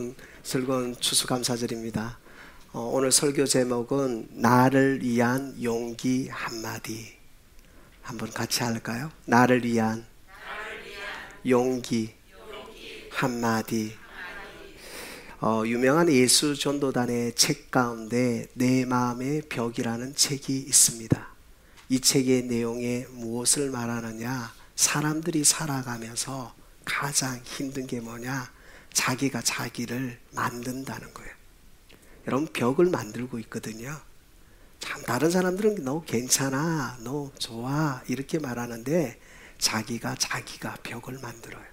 여러분 즐거운 추수감사절입니다. 오늘 설교 제목은 나를 위한 용기 한마디. 한번 같이 할까요? 나를 위한 용기 한마디. 유명한 예수 전도단의 책 가운데 내 마음의 벽이라는 책이 있습니다. 이 책의 내용에 무엇을 말하느냐? 사람들이 살아가면서 가장 힘든 게 뭐냐? 자기가 자기를 만든다는 거예요. 여러분, 벽을 만들고 있거든요. 참 다른 사람들은 너 괜찮아, 너 좋아 이렇게 말하는데 자기가 벽을 만들어요.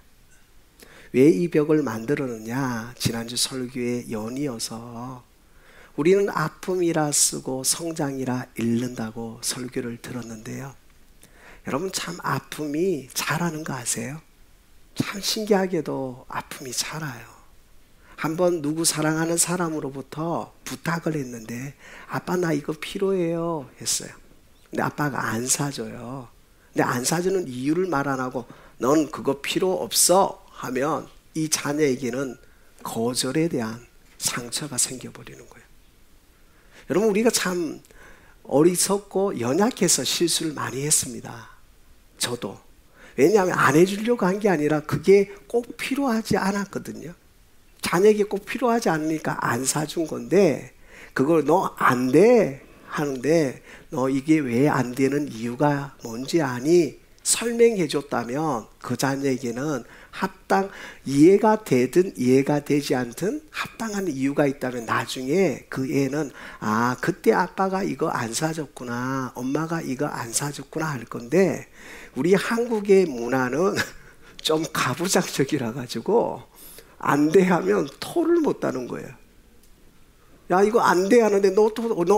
왜 이 벽을 만들었느냐? 지난주 설교의 연이어서 우리는 아픔이라 쓰고 성장이라 읽는다고 설교를 들었는데요. 여러분, 참 아픔이 자라는 거 아세요? 참 신기하게도 아픔이 자라요. 한번 누구 사랑하는 사람으로부터 부탁을 했는데 아빠 나 이거 필요해요 했어요. 근데 아빠가 안 사줘요. 근데 안 사주는 이유를 말 안 하고 넌 그거 필요 없어 하면 이 자녀에게는 거절에 대한 상처가 생겨버리는 거예요. 여러분, 우리가 참 어리석고 연약해서 실수를 많이 했습니다. 저도. 왜냐하면 안 해주려고 한 게 아니라 그게 꼭 필요하지 않았거든요. 자녀에게 꼭 필요하지 않으니까 안 사준 건데 그걸 너 안 돼 하는데 너 이게 왜 안 되는 이유가 뭔지 아니? 설명해 줬다면 그 자녀에게는 이해가 되든 이해가 되지 않든 합당한 이유가 있다면 나중에 그 애는 그때 아빠가 이거 안 사줬구나, 엄마가 이거 안 사줬구나 할 건데, 우리 한국의 문화는 좀 가부장적이라 가지고 안 돼 하면 토를 못 따는 거예요. 야, 이거 안 돼 하는데 너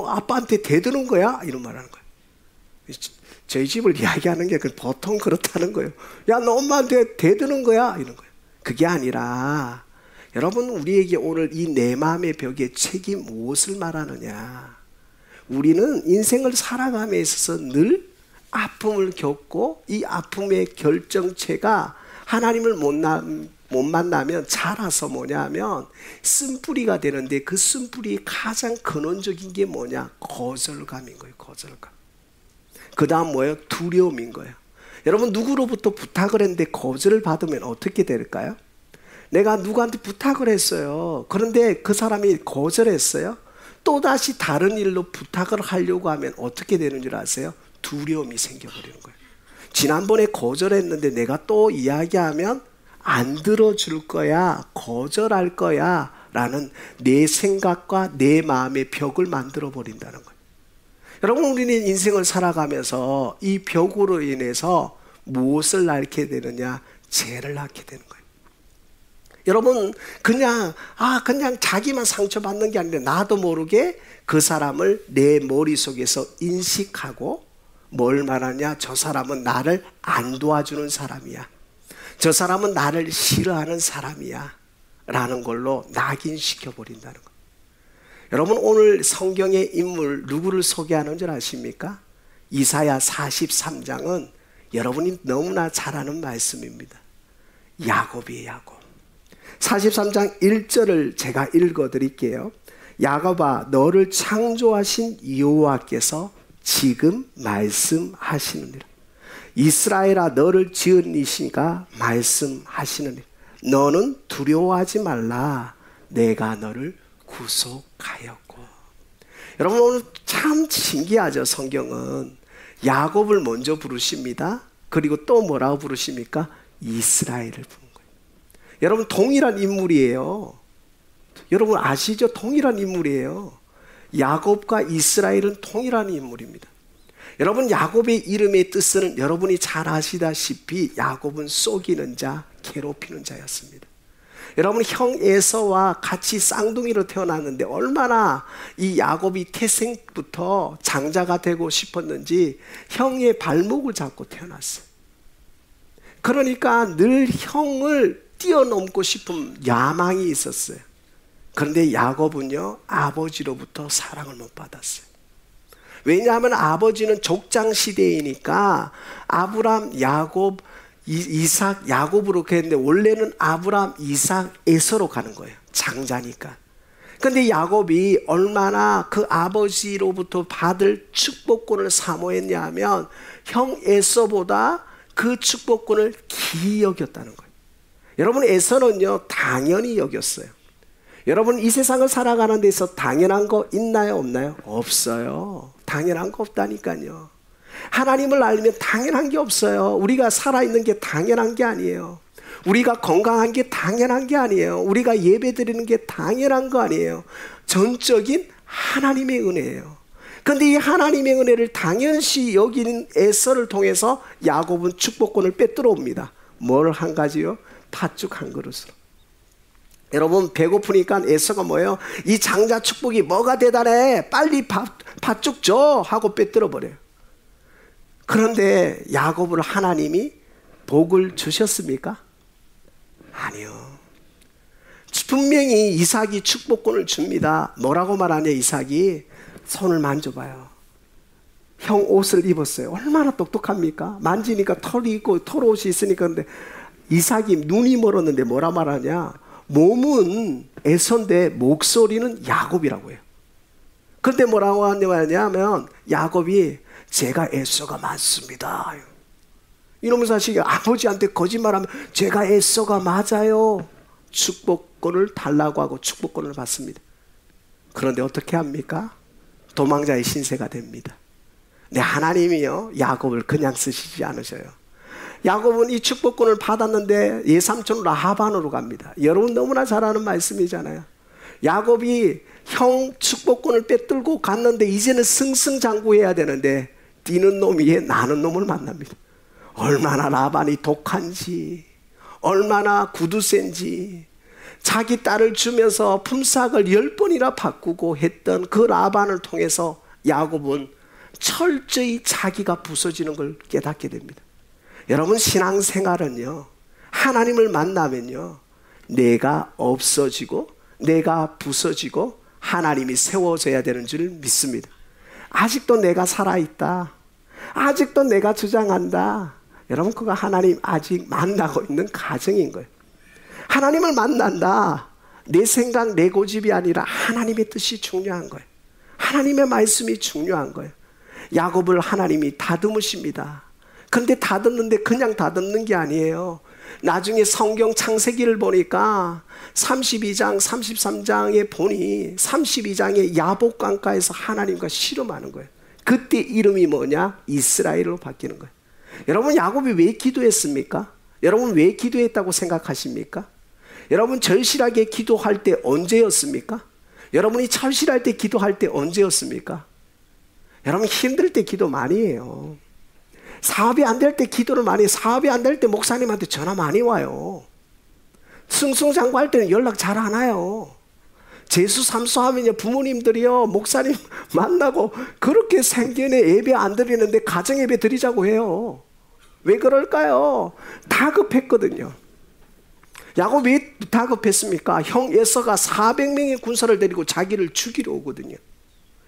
아빠한테 대드는 거야? 이런 말 하는 거예요. 저희 집을 이야기하는 게 보통 그렇다는 거예요. 야, 너 엄마한테 대드는 거야? 이런 거예요. 그게 아니라 여러분, 우리에게 오늘 이 내 마음의 벽의 책이 무엇을 말하느냐? 우리는 인생을 살아감에 있어서 늘 아픔을 겪고 이 아픔의 결정체가 하나님을 못 만나면 자라서 뭐냐면 쓴뿌리가 되는데 그 쓴뿌리의 가장 근원적인 게 뭐냐? 거절감인 거예요. 거절감. 그 다음 뭐예요? 두려움인 거예요. 여러분, 누구로부터 부탁을 했는데 거절을 받으면 어떻게 될까요? 내가 누구한테 부탁을 했어요. 그런데 그 사람이 거절했어요. 또다시 다른 일로 부탁을 하려고 하면 어떻게 되는 줄 아세요? 두려움이 생겨버리는 거예요. 지난번에 거절했는데 내가 또 이야기하면 안 들어줄 거야, 거절할 거야 라는 내 생각과 내 마음의 벽을 만들어 버린다는 거예요. 여러분, 우리는 인생을 살아가면서 이 벽으로 인해서 무엇을 낳게 되느냐? 죄를 낳게 되는 거예요. 여러분, 그냥 자기만 상처받는 게 아니라 나도 모르게 그 사람을 내 머릿속에서 인식하고 뭘 말하냐? 저 사람은 나를 안 도와주는 사람이야. 저 사람은 나를 싫어하는 사람이야 라는 걸로 낙인시켜버린다는 거예요. 여러분, 오늘 성경의 인물 누구를 소개하는 줄 아십니까? 이사야 43장은 여러분이 너무나 잘 아는 말씀입니다. 야곱이에요, 야곱. 43장 1절을 제가 읽어드릴게요. 야곱아, 너를 창조하신 여호와께서 지금 말씀하시느니라. 이스라엘아, 너를 지은 이시가 말씀하시느니라. 너는 두려워하지 말라. 내가 너를 구속하였고. 여러분, 오늘 참 신기하죠. 성경은 야곱을 먼저 부르십니다. 그리고 또 뭐라고 부르십니까? 이스라엘을 부른 거예요. 여러분, 동일한 인물이에요. 여러분 아시죠? 동일한 인물이에요. 야곱과 이스라엘은 동일한 인물입니다. 여러분, 야곱의 이름의 뜻은 여러분이 잘 아시다시피 야곱은 속이는 자, 괴롭히는 자였습니다. 여러분, 형 에서와 같이 쌍둥이로 태어났는데 얼마나 이 야곱이 태생부터 장자가 되고 싶었는지 형의 발목을 잡고 태어났어요. 그러니까 늘 형을 뛰어넘고 싶은 야망이 있었어요. 그런데 야곱은요, 아버지로부터 사랑을 못 받았어요. 왜냐하면 아버지는 족장 시대이니까 아브람, 야곱, 이삭, 야곱으로 했는데 원래는 아브람, 이삭, 에서로 가는 거예요. 장자니까. 근데 야곱이 얼마나 그 아버지로부터 받을 축복권을 사모했냐 하면 형 에서보다 그 축복권을 기이 여겼다는 거예요. 여러분, 에서는요 당연히 여겼어요. 여러분, 이 세상을 살아가는 데서 당연한 거 있나요, 없나요? 없어요. 당연한 거 없다니까요. 하나님을 알면 당연한 게 없어요. 우리가 살아있는 게 당연한 게 아니에요. 우리가 건강한 게 당연한 게 아니에요. 우리가 예배 드리는 게 당연한 거 아니에요. 전적인 하나님의 은혜예요. 그런데 이 하나님의 은혜를 당연시 여기는 에서를 통해서 야곱은 축복권을 빼들어 옵니다. 뭘 한 가지요? 팥죽 한 그릇으로. 여러분, 배고프니까 에서가 뭐예요? 이 장자 축복이 뭐가 대단해? 빨리 팥죽 줘! 하고 빼들어 버려요. 그런데 야곱을 하나님이 복을 주셨습니까? 아니요. 분명히 이삭이 축복권을 줍니다. 뭐라고 말하냐, 이삭이? 손을 만져봐요. 형 옷을 입었어요. 얼마나 똑똑합니까? 만지니까 털이 있고 털옷이 있으니까. 근데 이삭이 눈이 멀었는데 뭐라 말하냐? 몸은 에서인데 목소리는 야곱이라고 해요. 그런데 뭐라고 하냐면 야곱이 제가 에서가 많습니다. 이러면서 사실 아버지한테 거짓말하면 제가 에서가 맞아요. 축복권을 달라고 하고 축복권을 받습니다. 그런데 어떻게 합니까? 도망자의 신세가 됩니다. 근데 하나님이요 야곱을 그냥 쓰시지 않으셔요. 야곱은 이 축복권을 받았는데 예삼촌 라하반으로 갑니다. 여러분 너무나 잘 아는 말씀이잖아요. 야곱이 형 축복권을 빼들고 갔는데 이제는 승승장구해야 되는데 뛰는 놈이 나는 놈을 만납니다. 얼마나 라반이 독한지, 얼마나 구두센지, 자기 딸을 주면서 품삯을 10번이나 바꾸고 했던 그 라반을 통해서 야곱은 철저히 자기가 부서지는 걸 깨닫게 됩니다. 여러분, 신앙생활은요 하나님을 만나면요 내가 없어지고 내가 부서지고 하나님이 세워져야 되는 줄 믿습니다. 아직도 내가 살아있다, 아직도 내가 주장한다, 여러분 그거 하나님 아직 만나고 있는 과정인 거예요. 하나님을 만난다, 내 생각 내 고집이 아니라 하나님의 뜻이 중요한 거예요. 하나님의 말씀이 중요한 거예요. 야곱을 하나님이 다듬으십니다. 근데 다듬는데 그냥 다듬는 게 아니에요. 나중에 성경 창세기를 보니까 32장 33장에 보니 32장에 야복강가에서 하나님과 씨름하는 거예요. 그때 이름이 뭐냐? 이스라엘로 바뀌는 거예요. 여러분, 야곱이 왜 기도했습니까? 여러분 왜 기도했다고 생각하십니까? 여러분 절실하게 기도할 때 언제였습니까? 여러분이 철실할 때 기도할 때 언제였습니까? 여러분 힘들 때 기도 많이 해요. 사업이 안 될 때 기도를 많이 해요. 사업이 안 될 때 목사님한테 전화 많이 와요. 승승장구할 때는 연락 잘 안 와요. 재수삼수하면 부모님들이요 목사님 만나고 그렇게 생전에 예배 안 드리는데 가정 예배 드리자고 해요. 왜 그럴까요? 다급했거든요. 야곱이 왜 다급했습니까? 형 에서가 400명의 군사를 데리고 자기를 죽이러 오거든요.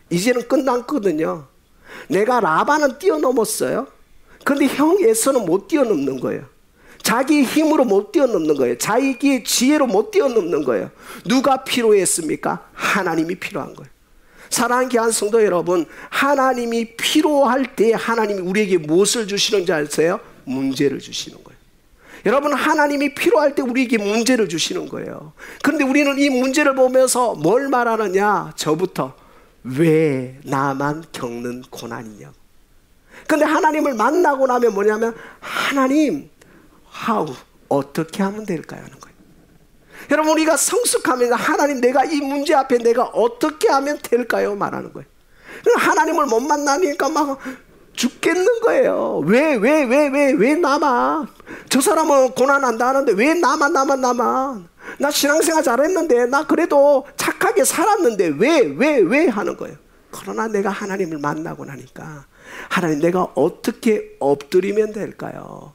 이제는 끝났거든요. 내가 라반은 뛰어넘었어요. 근데 형 에서는 못 뛰어넘는 거예요. 자기 힘으로 못 뛰어넘는 거예요. 자기의 지혜로 못 뛰어넘는 거예요. 누가 필요했습니까? 하나님이 필요한 거예요. 사랑하는 귀한 성도 여러분, 하나님이 필요할 때 하나님이 우리에게 무엇을 주시는지 아세요? 문제를 주시는 거예요. 여러분, 하나님이 필요할 때 우리에게 문제를 주시는 거예요. 그런데 우리는 이 문제를 보면서 뭘 말하느냐? 저부터 왜 나만 겪는 고난이냐고. 그런데 하나님을 만나고 나면 뭐냐면 하나님 어떻게 하면 될까요? 하는 거예요. 여러분, 우리가 성숙하면 하나님 내가 이 문제 앞에 내가 어떻게 하면 될까요? 말하는 거예요. 하나님을 못 만나니까 막 죽겠는 거예요. 왜 나만? 저 사람은 고난한다 하는데 왜 나만? 나 신앙생활 잘했는데, 나 그래도 착하게 살았는데 왜 하는 거예요. 그러나 내가 하나님을 만나고 나니까 하나님 내가 어떻게 엎드리면 될까요?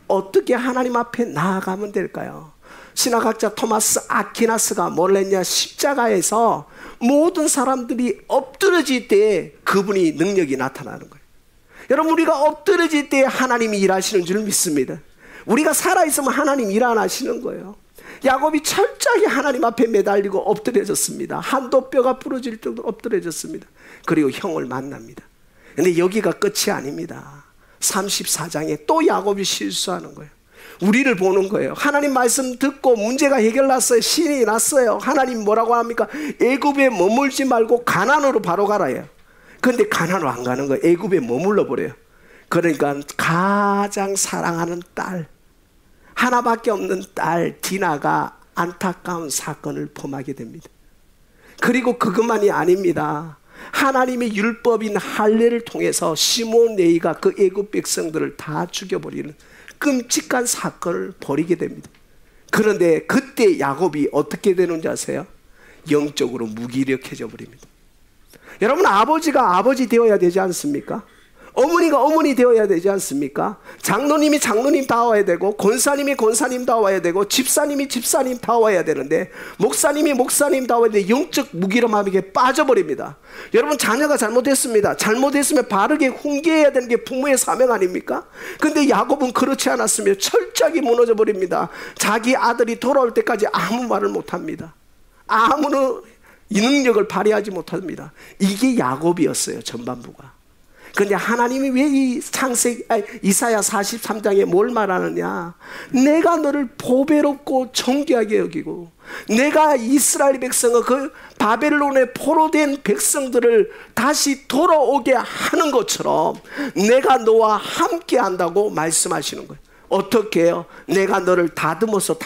어떻게 하나님 앞에 나아가면 될까요? 신학학자 토마스 아퀴나스가 뭘 했냐? 십자가에서 모든 사람들이 엎드러질 때 그분이 능력이 나타나는 거예요. 여러분, 우리가 엎드러질 때 하나님이 일하시는 줄 믿습니다. 우리가 살아있으면 하나님 일 안 하시는 거예요. 야곱이 철저하게 하나님 앞에 매달리고 엎드려졌습니다. 한도 뼈가 부러질 정도로 엎드려졌습니다. 그리고 형을 만납니다. 근데 여기가 끝이 아닙니다. 34장에 또 야곱이 실수하는 거예요. 우리를 보는 거예요. 하나님 말씀 듣고 문제가 해결났어요. 신이 났어요. 하나님 뭐라고 합니까? 애굽에 머물지 말고 가나안으로 바로 가라요. 그런데 가나안으로 안 가는 거예요. 애굽에 머물러 버려요. 그러니까 가장 사랑하는 딸, 하나밖에 없는 딸 디나가 안타까운 사건을 범하게 됩니다. 그리고 그것만이 아닙니다. 하나님의 율법인 할례를 통해서 시몬 레위가 그 애굽 백성들을 다 죽여버리는 끔찍한 사건을 벌이게 됩니다. 그런데 그때 야곱이 어떻게 되는지 아세요? 영적으로 무기력해져 버립니다. 여러분, 아버지가 아버지 되어야 되지 않습니까? 어머니가 어머니 되어야 되지 않습니까? 장로님이 장로님 다워야 되고, 권사님이 권사님 다워야 되고, 집사님이 집사님 다워야 되는데, 목사님이 목사님 다워야 되는데 영적 무기력함에 빠져버립니다. 여러분, 자녀가 잘못했습니다. 잘못했으면 바르게 훈계해야 되는 게 부모의 사명 아닙니까? 근데 야곱은 그렇지 않았으며 철저하게 무너져 버립니다. 자기 아들이 돌아올 때까지 아무 말을 못합니다. 아무런 이 능력을 발휘하지 못합니다. 이게 야곱이었어요, 전반부가. 그런데 하나님이 왜 이 이사야 43장에 뭘 말하느냐? 내가 너를 보배롭고 존귀하게 여기고, 내가 이스라엘 백성을 그 바벨론에 포로된 백성들을 다시 돌아오게 하는 것처럼 내가 너와 함께 한다고 말씀하시는 거예요. 어떻게 해요? 내가 너를 다듬어서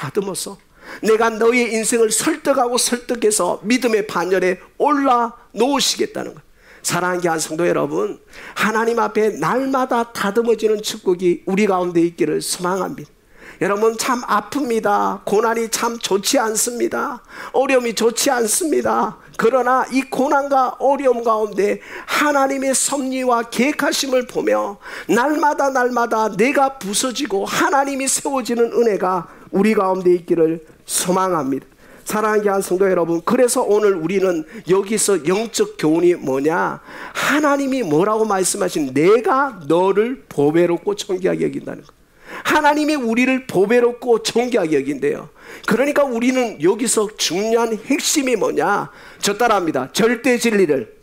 내가 너의 인생을 설득하고 설득해서 믿음의 반열에 올라 놓으시겠다는 거예요. 사랑하는 귀한 성도 여러분, 하나님 앞에 날마다 다듬어지는 축복이 우리 가운데 있기를 소망합니다. 여러분, 참 아픕니다. 고난이 참 좋지 않습니다. 어려움이 좋지 않습니다. 그러나 이 고난과 어려움 가운데 하나님의 섭리와 계획하심을 보며 날마다 내가 부서지고 하나님이 세워지는 은혜가 우리 가운데 있기를 소망합니다. 사랑하는 귀한 성도 여러분, 그래서 오늘 우리는 여기서 영적 교훈이 뭐냐? 하나님이 뭐라고 말씀하신, 내가 너를 보배롭고 존귀하게 여긴다는 거. 하나님이 우리를 보배롭고 존귀하게 여긴대요. 그러니까 우리는 여기서 중요한 핵심이 뭐냐? 저 따라합니다. 절대 진리를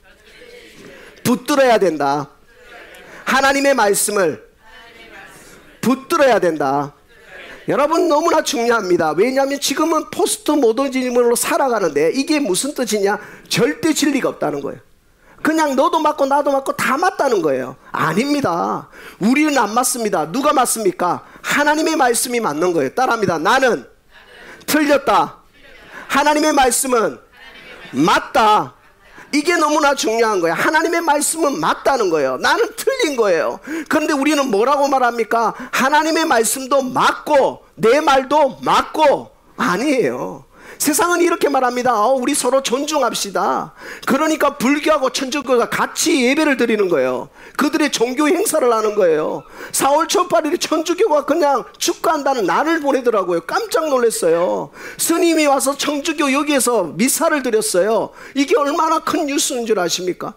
붙들어야 된다. 하나님의 말씀을 붙들어야 된다. 여러분, 너무나 중요합니다. 왜냐하면 지금은 포스트 모더니즘으로 살아가는데 이게 무슨 뜻이냐? 절대 진리가 없다는 거예요. 그냥 너도 맞고 나도 맞고 다 맞다는 거예요. 아닙니다. 우리는 안 맞습니다. 누가 맞습니까? 하나님의 말씀이 맞는 거예요. 따라합니다. 나는 틀렸다. 하나님의 말씀은 맞다. 이게 너무나 중요한 거예요. 하나님의 말씀은 맞다는 거예요. 나는 틀린 거예요. 그런데 우리는 뭐라고 말합니까? 하나님의 말씀도 맞고 내 말도 맞고. 아니에요. 세상은 이렇게 말합니다. 우리 서로 존중합시다. 그러니까 불교하고 천주교가 같이 예배를 드리는 거예요. 그들의 종교 행사를 하는 거예요. 4월 첫 8일에 천주교가 그냥 축가한다는 날을 보내더라고요. 깜짝 놀랐어요. 스님이 와서 천주교 여기에서 미사를 드렸어요. 이게 얼마나 큰 뉴스인 줄 아십니까?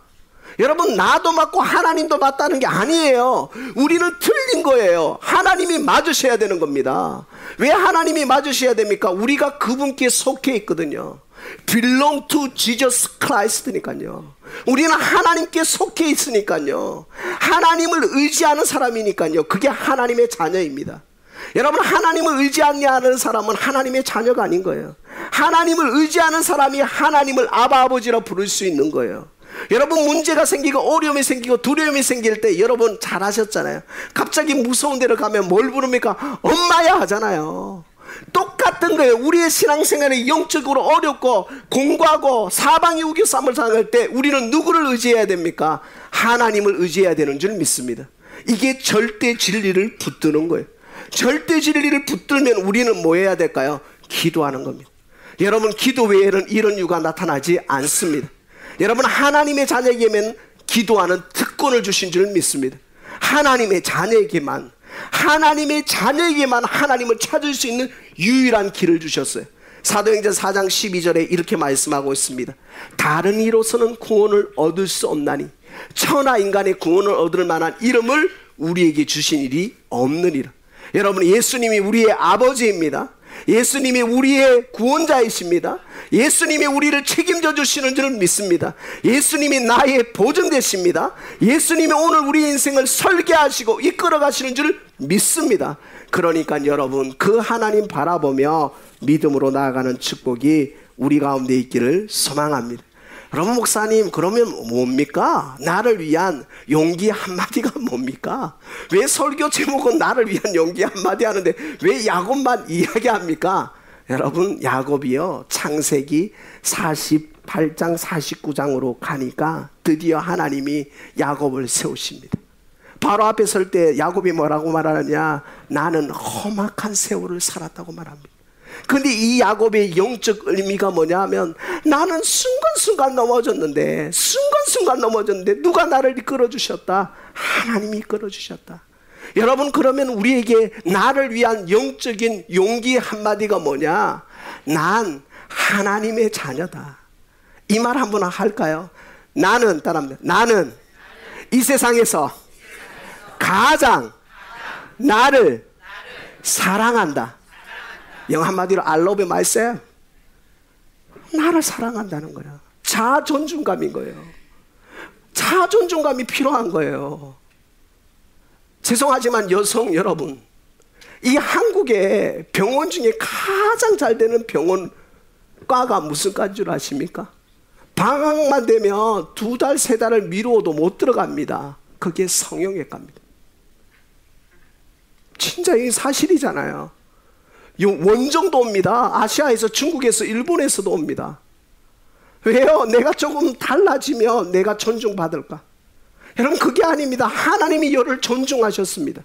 여러분, 나도 맞고 하나님도 맞다는 게 아니에요. 우리는 틀린 거예요. 하나님이 맞으셔야 되는 겁니다. 왜 하나님이 맞으셔야 됩니까? 우리가 그분께 속해 있거든요. belong to Jesus Christ니까요. 우리는 하나님께 속해 있으니까요. 하나님을 의지하는 사람이니까요. 그게 하나님의 자녀입니다. 여러분, 하나님을 의지하지 않는 사람은 하나님의 자녀가 아닌 거예요. 하나님을 의지하는 사람이 하나님을 아바 아버지라 부를 수 있는 거예요. 여러분, 문제가 생기고 어려움이 생기고 두려움이 생길 때 여러분 잘 하셨잖아요. 갑자기 무서운 데로 가면 뭘 부릅니까? 엄마야 하잖아요. 똑같은 거예요. 우리의 신앙생활이 영적으로 어렵고 공부하고 사방이 우겨쌈을 당할 때 우리는 누구를 의지해야 됩니까? 하나님을 의지해야 되는 줄 믿습니다. 이게 절대 진리를 붙드는 거예요. 절대 진리를 붙들면 우리는 뭐 해야 될까요? 기도하는 겁니다. 여러분, 기도 외에는 이런 이유가 나타나지 않습니다. 여러분, 하나님의 자녀에게만 기도하는 특권을 주신 줄 믿습니다. 하나님의 자녀에게만 하나님을 찾을 수 있는 유일한 길을 주셨어요. 사도행전 4장 12절에 이렇게 말씀하고 있습니다. 다른 이로서는 구원을 얻을 수 없나니 천하 인간의 구원을 얻을 만한 이름을 우리에게 주신 일이 없느니라. 여러분, 예수님이 우리의 아버지입니다. 예수님이 우리의 구원자이십니다. 예수님이 우리를 책임져 주시는 줄 믿습니다. 예수님이 나의 보증 되십니다. 예수님이 오늘 우리 인생을 설계하시고 이끌어 가시는 줄 믿습니다. 그러니까 여러분, 그 하나님 바라보며 믿음으로 나아가는 축복이 우리 가운데 있기를 소망합니다. 여러분, 목사님, 그러면 뭡니까? 나를 위한 용기 한마디가 뭡니까? 왜 설교 제목은 나를 위한 용기 한마디 하는데 왜 야곱만 이야기합니까? 여러분, 야곱이요, 창세기 48장 49장으로 가니까 드디어 하나님이 야곱을 세우십니다. 바로 앞에 설 때 야곱이 뭐라고 말하느냐? 나는 험악한 세월을 살았다고 말합니다. 근데 이 야곱의 영적 의미가 뭐냐 하면, 나는 순간순간 넘어졌는데 누가 나를 이끌어 주셨다? 하나님이 이끌어 주셨다. 여러분, 그러면 우리에게 나를 위한 영적인 용기 한마디가 뭐냐? 난 하나님의 자녀다. 이 말 한번 할까요? 나는, 따라합니다. 나는 이 세상에서 가장 나를 사랑한다. 영어 한마디로 I love myself. 나를 사랑한다는 거야. 자아 존중감인 거예요. 자아 존중감이 필요한 거예요. 죄송하지만 여성 여러분, 이 한국의 병원 중에 가장 잘 되는 병원과가 무슨 과인 줄 아십니까? 방학만 되면 2달, 3달을 미루어도 못 들어갑니다. 그게 성형외과입니다. 진짜 이게 사실이잖아요. 원정도 옵니다. 아시아에서, 중국에서, 일본에서도 옵니다. 왜요? 내가 조금 달라지면 내가 존중받을까? 여러분, 그게 아닙니다. 하나님이 여러분을 존중하셨습니다.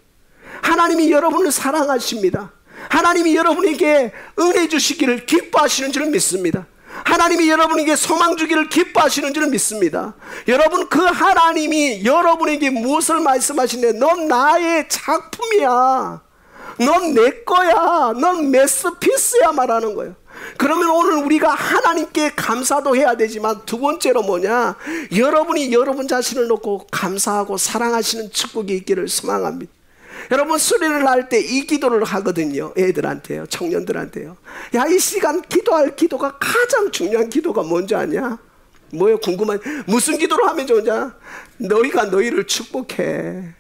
하나님이 여러분을 사랑하십니다. 하나님이 여러분에게 은혜 주시기를 기뻐하시는 줄 믿습니다. 하나님이 여러분에게 소망 주기를 기뻐하시는 줄 믿습니다. 여러분, 그 하나님이 여러분에게 무엇을 말씀하시는데, 넌 나의 작품이야, 넌 내 거야, 넌 메스피스야 말하는 거예요. 그러면 오늘 우리가 하나님께 감사도 해야 되지만, 두 번째로 뭐냐? 여러분이 여러분 자신을 놓고 감사하고 사랑하시는 축복이 있기를 소망합니다. 여러분, 수련을 할 때 이 기도를 하거든요. 애들한테요, 청년들한테요. 야, 이 시간 기도할 기도가 가장 중요한 기도가 뭔지 아냐? 뭐예요? 궁금한, 무슨 기도를 하면 좋냐? 너희가 너희를 축복해.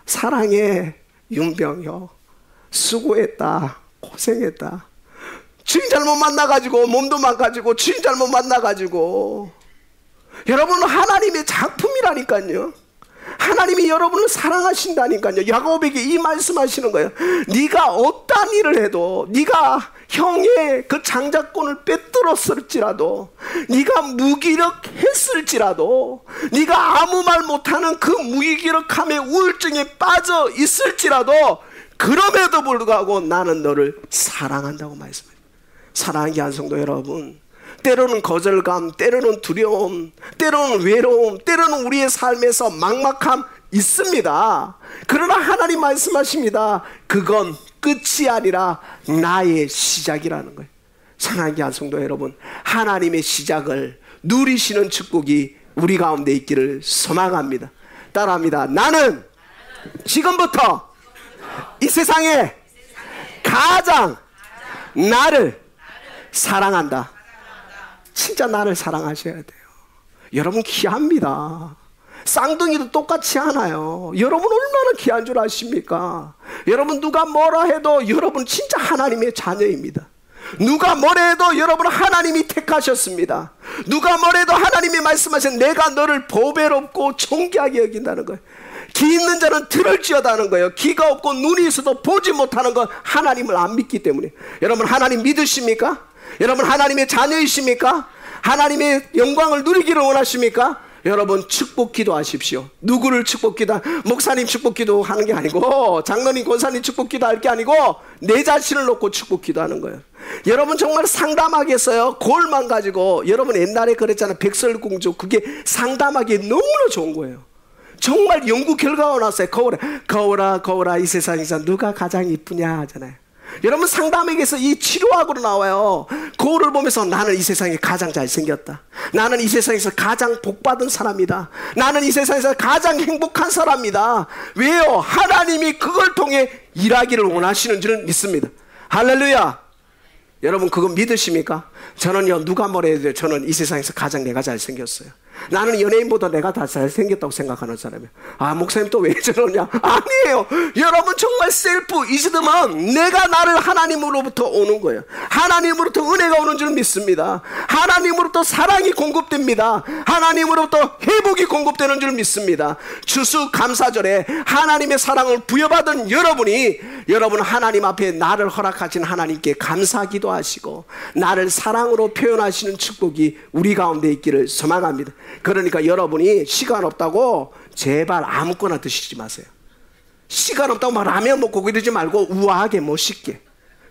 사랑해 윤병효, 수고했다, 고생했다. 주인 잘못 만나가지고 몸도 망가지고, 주인 잘못 만나가지고. 여러분은 하나님의 작품이라니까요. 하나님이 여러분을 사랑하신다니까요. 야곱에게 이 말씀하시는 거예요. 네가 어떠한 일을 해도, 네가 형의 그 장자권을 빼들었을지라도, 네가 무기력했을지라도, 네가 아무 말 못하는 그 무기력함의 우울증에 빠져 있을지라도, 그럼에도 불구하고 나는 너를 사랑한다고 말씀해요. 사랑하는 한성도 여러분, 때로는 거절감, 때로는 두려움, 때로는 외로움, 때로는 우리의 삶에서 막막함 있습니다. 그러나 하나님 말씀하십니다. 그건 끝이 아니라 나의 시작이라는 거예요. 사랑하는 한성도 여러분, 하나님의 시작을 누리시는 축복이 우리 가운데 있기를 소망합니다. 따라합니다. 나는 지금부터 이 세상에 가장 나를 사랑한다. 진짜 나를 사랑하셔야 돼요. 여러분, 귀합니다. 쌍둥이도 똑같이 하나요? 여러분 얼마나 귀한 줄 아십니까? 여러분, 누가 뭐라 해도 여러분 진짜 하나님의 자녀입니다. 누가 뭐라 해도 여러분 하나님이 택하셨습니다. 누가 뭐라 해도 하나님이 말씀하신 내가 너를 보배롭고 존귀하게 여긴다는 거예요. 귀 있는 자는 들을지어다 하는 거예요. 귀가 없고 눈이 있어도 보지 못하는 건 하나님을 안 믿기 때문에. 여러분, 하나님 믿으십니까? 여러분, 하나님의 자녀이십니까? 하나님의 영광을 누리기를 원하십니까? 여러분, 축복 기도하십시오. 누구를 축복 기도, 목사님 축복 기도하는 게 아니고, 장로님, 권사님 축복 기도할 게 아니고, 내 자신을 놓고 축복 기도하는 거예요. 여러분, 정말 상담하겠어요? 골만 가지고. 여러분, 옛날에 그랬잖아요. 백설공주. 그게 상담하기 너무나 좋은 거예요. 정말 연구 결과가 나왔어요. 거울아, 이 세상에서 누가 가장 이쁘냐 하잖아요. 여러분, 상담에게서 이 치료학으로 나와요. 거울을 보면서 나는 이 세상에 가장 잘생겼다, 나는 이 세상에서 가장 복받은 사람이다, 나는 이 세상에서 가장 행복한 사람이다. 왜요? 하나님이 그걸 통해 일하기를 원하시는 줄은 믿습니다. 할렐루야. 여러분 그거 믿으십니까? 저는요, 누가 뭐라 해도 저는 이 세상에서 가장 내가 잘생겼어요. 나는 연예인보다 내가 다 잘생겼다고 생각하는 사람이에요. 아, 목사님 또 왜 저러냐? 아니에요. 여러분 정말 셀프 이즈드만 내가 나를 하나님으로부터 오는 거예요. 하나님으로부터 은혜가 오는 줄 믿습니다. 하나님으로부터 사랑이 공급됩니다. 하나님으로부터 회복이 공급되는 줄 믿습니다. 추수감사절에 하나님의 사랑을 부여받은 여러분 하나님 앞에 나를 허락하신 하나님께 감사기도 하시고 나를 사랑으로 표현하시는 축복이 우리 가운데 있기를 소망합니다. 그러니까 여러분이 시간 없다고 제발 아무거나 드시지 마세요. 시간 없다고 막 라면 먹고 그러지 말고 우아하게 멋있게.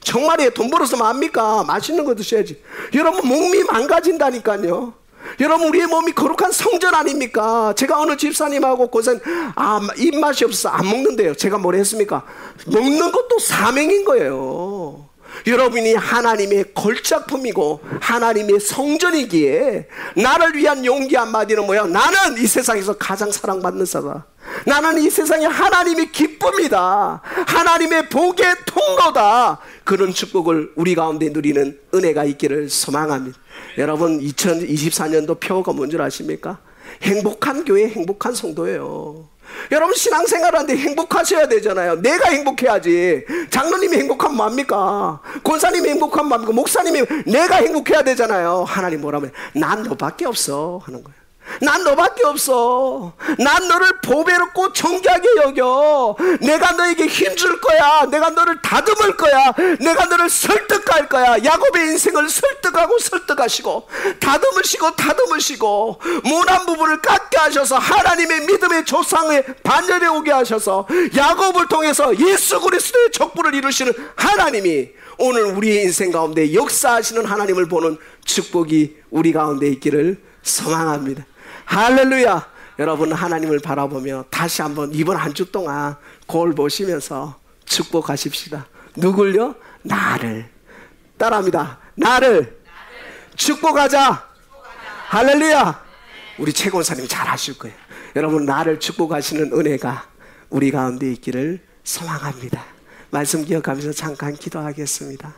정말이에요. 돈 벌어서 뭐합니까? 맛있는 거 드셔야지. 여러분 몸이 망가진다니까요. 여러분 우리의 몸이 거룩한 성전 아닙니까? 제가 어느 집사님하고 고생 입맛이 없어서 안 먹는데요. 제가 뭐라 했습니까? 먹는 것도 사명인 거예요. 여러분이 하나님의 걸작품이고 하나님의 성전이기에 나를 위한 용기 한마디는 뭐야? 나는 이 세상에서 가장 사랑받는 사람, 나는 이 세상에 하나님의 기쁨이다, 하나님의 복의 통로다, 그런 축복을 우리 가운데 누리는 은혜가 있기를 소망합니다. 여러분 2024년도 표어가 뭔지 아십니까? 행복한 교회, 행복한 성도예요. 여러분 신앙생활하는데 행복하셔야 되잖아요. 내가 행복해야지. 장로님이 행복하면 뭐합니까? 권사님이 행복하면 뭐합니까? 목사님이 내가 행복해야 되잖아요. 하나님 뭐라면 난 너밖에 없어 하는 거예요. 난 너밖에 없어. 난 너를 보배롭고 존귀하게 여겨. 내가 너에게 힘줄 거야. 내가 너를 다듬을 거야. 내가 너를 설득할 거야. 야곱의 인생을 설득하고 설득하시고 다듬으시고 모난 부분을 깎게 하셔서 하나님의 믿음의 조상의 반열에 오게 하셔서 야곱을 통해서 예수 그리스도의 족보를 이루시는 하나님이 오늘 우리의 인생 가운데 역사하시는 하나님을 보는 축복이 우리 가운데 있기를 소망합니다. 할렐루야. 여러분 하나님을 바라보며 다시 한번 이번 한 주 동안 거울 보시면서 축복하십시다. 누굴요? 나를. 따라합니다. 나를 축복하자. 할렐루야. 우리 최권사님 잘 하실 거예요. 여러분 나를 축복하시는 은혜가 우리 가운데 있기를 소망합니다. 말씀 기억하면서 잠깐 기도하겠습니다.